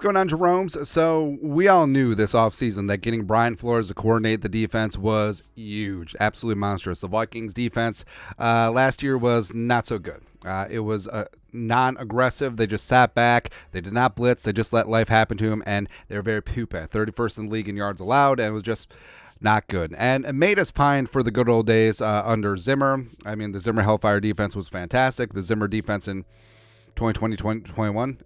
going on, Jerome's? So we all knew this offseason that getting Brian Flores to coordinate the defense was huge, absolutely monstrous. The Vikings defense last year was not so good. It was non-aggressive. They just sat back. They did not blitz. They just let life happen to them, and they were very pupa, 31st in the league in yards allowed, and it was just not good. And it made us pine for the good old days under Zimmer. I mean, the Zimmer Hellfire defense was fantastic. The Zimmer defense in 2020, 2021,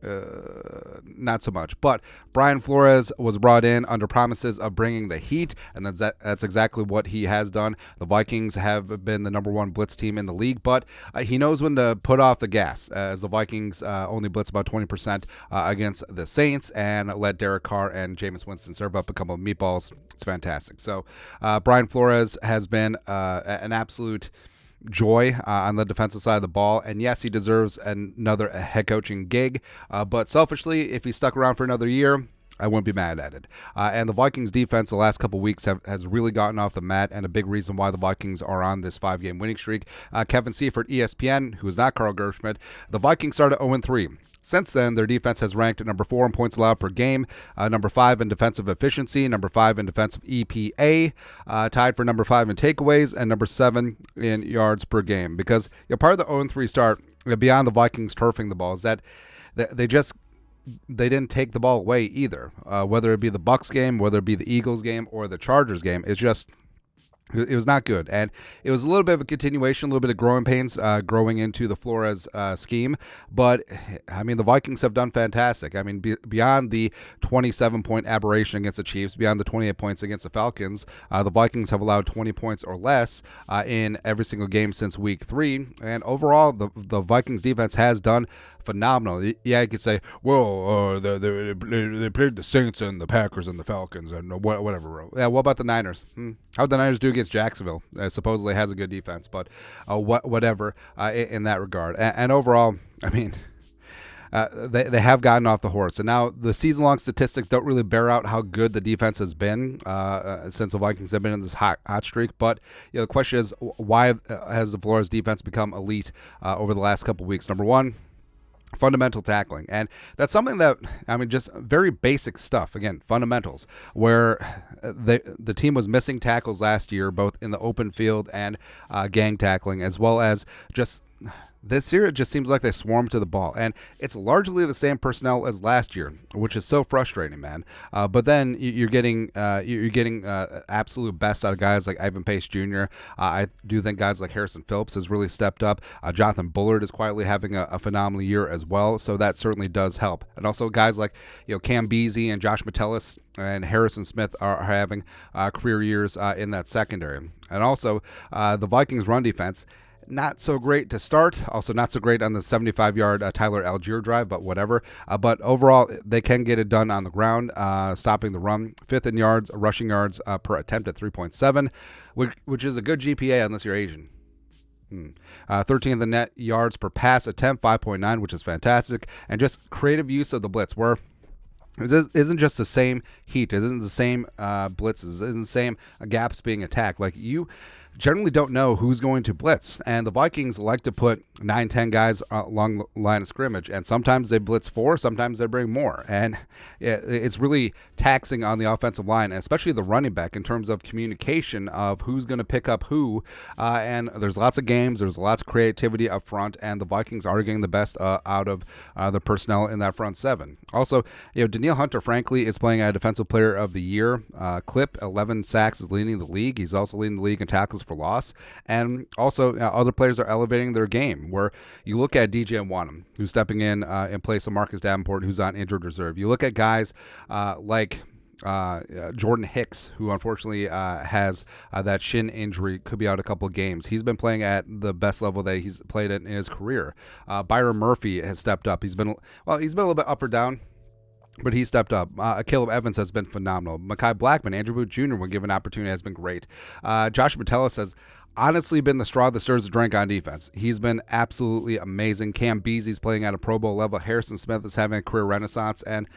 not so much. But Brian Flores was brought in under promises of bringing the heat, and that's exactly what he has done. The Vikings have been the number one blitz team in the league, but he knows when to put off the gas, as the Vikings only blitz about 20% against the Saints and let Derek Carr and Jameis Winston serve up a couple of meatballs. It's fantastic. So Brian Flores has been an absolute joy on the defensive side of the ball, and yes, he deserves another head coaching gig, but selfishly, if he stuck around for another year, I wouldn't be mad at it. And the Vikings defense the last couple weeks has really gotten off the mat, and a big reason why the Vikings are on this 5-game winning streak. Kevin Seifert, ESPN, who is not Carl Gershman, the Vikings started 0-3. Since then, their defense has ranked at number 4 in points allowed per game, number 5 in defensive efficiency, number 5 in defensive EPA, tied for number 5 in takeaways, and number 7 in yards per game. Because part of the 0-3 start, beyond the Vikings turfing the ball, is that they didn't take the ball away either. Whether it be the Bucs game, whether it be the Eagles game, or the Chargers game, it was not good, and it was a little bit of a continuation, a little bit of growing pains growing into the Flores scheme, but, I mean, the Vikings have done fantastic. I mean, beyond the 27-point aberration against the Chiefs, beyond the 28 points against the Falcons, the Vikings have allowed 20 points or less in every single game since Week 3, and overall, the Vikings defense has done phenomenal. Yeah, you could say, well, they played the Saints and the Packers and the Falcons and whatever. Yeah, what about the Niners? How'd the Niners do against Jacksonville? Supposedly has a good defense, but whatever in that regard. And overall, I mean, they have gotten off the horse. And now the season-long statistics don't really bear out how good the defense has been since the Vikings have been in this hot streak. But the question is, why has the Flores defense become elite over the last couple weeks? Number one, fundamental tackling, and that's something that, I mean, just very basic stuff. Again, fundamentals, where the team was missing tackles last year, both in the open field and gang tackling, as well as just this year, it just seems like they swarm to the ball, and it's largely the same personnel as last year, which is so frustrating, man. But then you're getting absolute best out of guys like Ivan Pace Jr. I do think guys like Harrison Phillips has really stepped up. Jonathan Bullard is quietly having a phenomenal year as well, so that certainly does help. And also guys like Cam Beasley and Josh Metellus and Harrison Smith are having career years in that secondary. And also the Vikings run defense, not so great to start, also not so great on the 75-yard Tyler Algier drive, but whatever. But overall, they can get it done on the ground, stopping the run. 5th in yards, rushing yards per attempt at 3.7, which is a good GPA unless you're Asian. 13th in net yards per pass attempt, 5.9, which is fantastic. And just creative use of the blitz, where it isn't just the same heat. It isn't the same blitzes. It isn't the same gaps being attacked. Like, you generally don't know who's going to blitz, and the Vikings like to put 9-10 guys along the line of scrimmage, and sometimes they blitz 4, sometimes they bring more, and it's really taxing on the offensive line, and especially the running back, in terms of communication of who's going to pick up who, and there's lots of games, there's lots of creativity up front, and the Vikings are getting the best out of the personnel in that front seven. Also, Danielle Hunter, frankly, is playing a Defensive Player of the Year clip. 11 sacks, is leading the league. He's also leading the league in tackles for loss, and also other players are elevating their game, where you look at DJ Wanham, who's stepping in place of Marcus Davenport, who's on injured reserve. You look at guys like Jordan Hicks, who unfortunately has that shin injury, could be out a couple of games. He's been playing at the best level that he's played in his career. Byron Murphy has stepped up. He's been a little bit up or down, but he stepped up. Caleb Evans has been phenomenal. Mekhi Blackman, Andrew Booth Jr., when given opportunity, has been great. Josh Metellus has honestly been the straw that stirs the drink on defense. He's been absolutely amazing. Cam Beasley's playing at a Pro Bowl level. Harrison Smith is having a career renaissance. And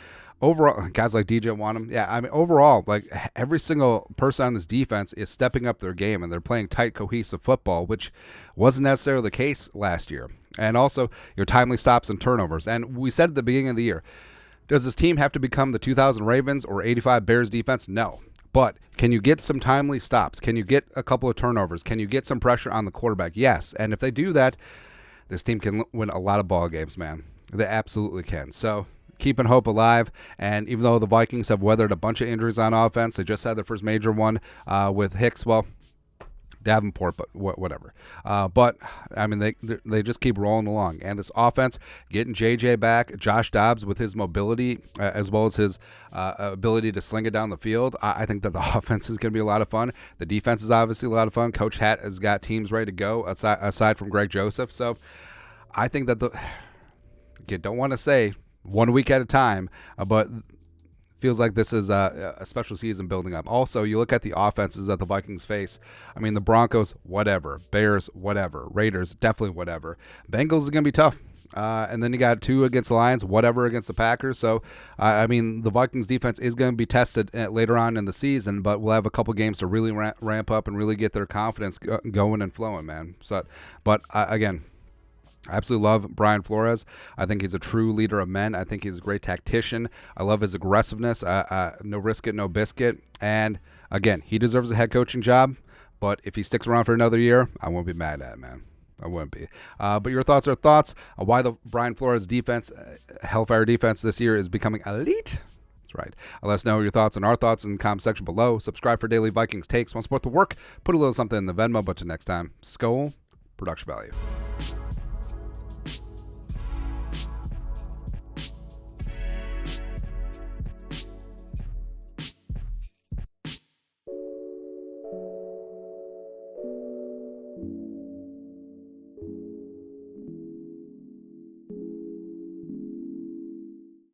overall, guys like DJ Wanham, overall, like, every single person on this defense is stepping up their game, and they're playing tight, cohesive football, which wasn't necessarily the case last year. And also, your timely stops and turnovers. And we said at the beginning of the year, Does this team have to become the 2000 Ravens or 85 Bears defense? No. But can you get some timely stops? Can you get a couple of turnovers? Can you get some pressure on the quarterback? Yes. And if they do that, this team can win a lot of ball games, man. They absolutely can. So keeping hope alive. And even though the Vikings have weathered a bunch of injuries on offense, they just had their first major one with Hicks. Well, Davenport, but whatever. But I mean, they just keep rolling along, and this offense getting JJ back, Josh Dobbs with his mobility as well as his ability to sling it down the field. I think that the offense is going to be a lot of fun. The defense is obviously a lot of fun. Coach Hatt has got teams ready to go aside from Greg Joseph. So I think that you don't want to say 1 week at a time, but feels like this is a special season building up. Also, you look at the offenses that the Vikings face. I mean, the Broncos, whatever. Bears, whatever. Raiders, definitely whatever. Bengals is going to be tough. And then you got 2 against the Lions, whatever against the Packers. So, I mean, the Vikings defense is going to be tested later on in the season, but we'll have a couple games to really ramp up and really get their confidence going and flowing, man. So, but again, I absolutely love Brian Flores. I think he's a true leader of men. I think he's a great tactician. I love his aggressiveness. No risk it, no biscuit. And again, he deserves a head coaching job. But if he sticks around for another year, I won't be mad at it, man. I wouldn't be. But your thoughts are thoughts on why the Brian Flores defense, Hellfire defense this year is becoming elite. That's right. Let us know your thoughts and our thoughts in the comment section below. Subscribe for daily Vikings takes. Want to support the work? Put a little something in the Venmo. But till next time, Skol, production value.